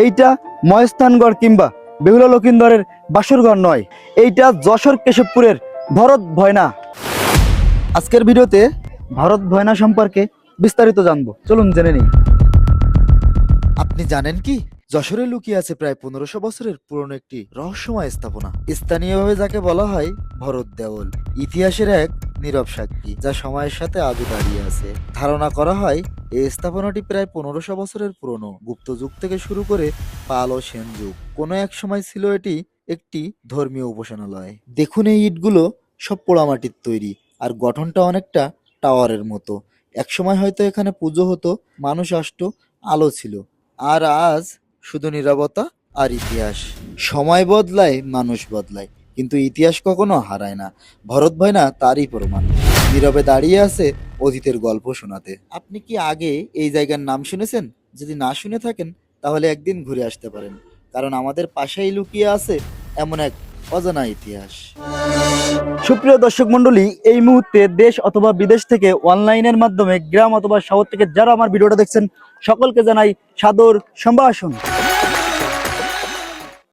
এইটা মহেস্থানগড় কিংবা বেহুলা লক্ষিন্দরের বাসরঘর নয়, এইটা যশোর কেশবপুরের ভরত ভয়না। আজকের ভিডিওতে ভরত ভয়না সম্পর্কে বিস্তারিত জানবো, চলুন জেনে নিই। আপনি জানেন কি, যশোরে লুকিয়ে আছে প্রায় 1500 বছরের পুরনো একটি রহস্যময় স্থাপনা। স্থানীয়ভাবে যাকে বলা হয় ভরত দেওল, ইতিহাসের এক নীরব সাক্ষী যা সময়ের সাথে আজও দাঁড়িয়ে আছে। ধারণা করা হয় এই স্থাপনাটি প্রায় 1500 বছরের পুরনো। গুপ্ত যুগ থেকে শুরু করে পাল ও সেন যুগ, কোনো এক সময় ছিল এটি একটি ধর্মীয় উপাসনালয়। দেখুন এই ইটগুলো সব পোড়ামাটির তৈরি, আর গঠনটা অনেকটা টাওয়ারের মতো। একসময় হয়তো এখানে পুজো হতো, মানুষ আসতো, আলো ছিল। আর আজ শুধু নীরবতা আর ইতিহাস। সময় বদলায়, মানুষ বদলায়, কিন্তু ইতিহাস কখনো হারায় না। ভরত ভয়না তারই প্রমাণ, নীরবে দাঁড়িয়ে আছে অতীতের গল্প শোনাতে। আপনি কি আগে এই জায়গার নাম শুনেছেন? যদি না শুনে থাকেন তাহলে একদিন ঘুরে আসতে পারেন, কারণ আমাদের পাশেই লুকিয়ে আছে এমন এক অজানা ইতিহাস। সুপ্রিয় দর্শক মন্ডলী, এই মুহূর্তে দেশ অথবা বিদেশ থেকে অনলাইনের মাধ্যমে গ্রাম অথবা শহর থেকে যারা আমার ভিডিওটা দেখছেন, সকলকে জানাই সাদর সম্ভাষণ।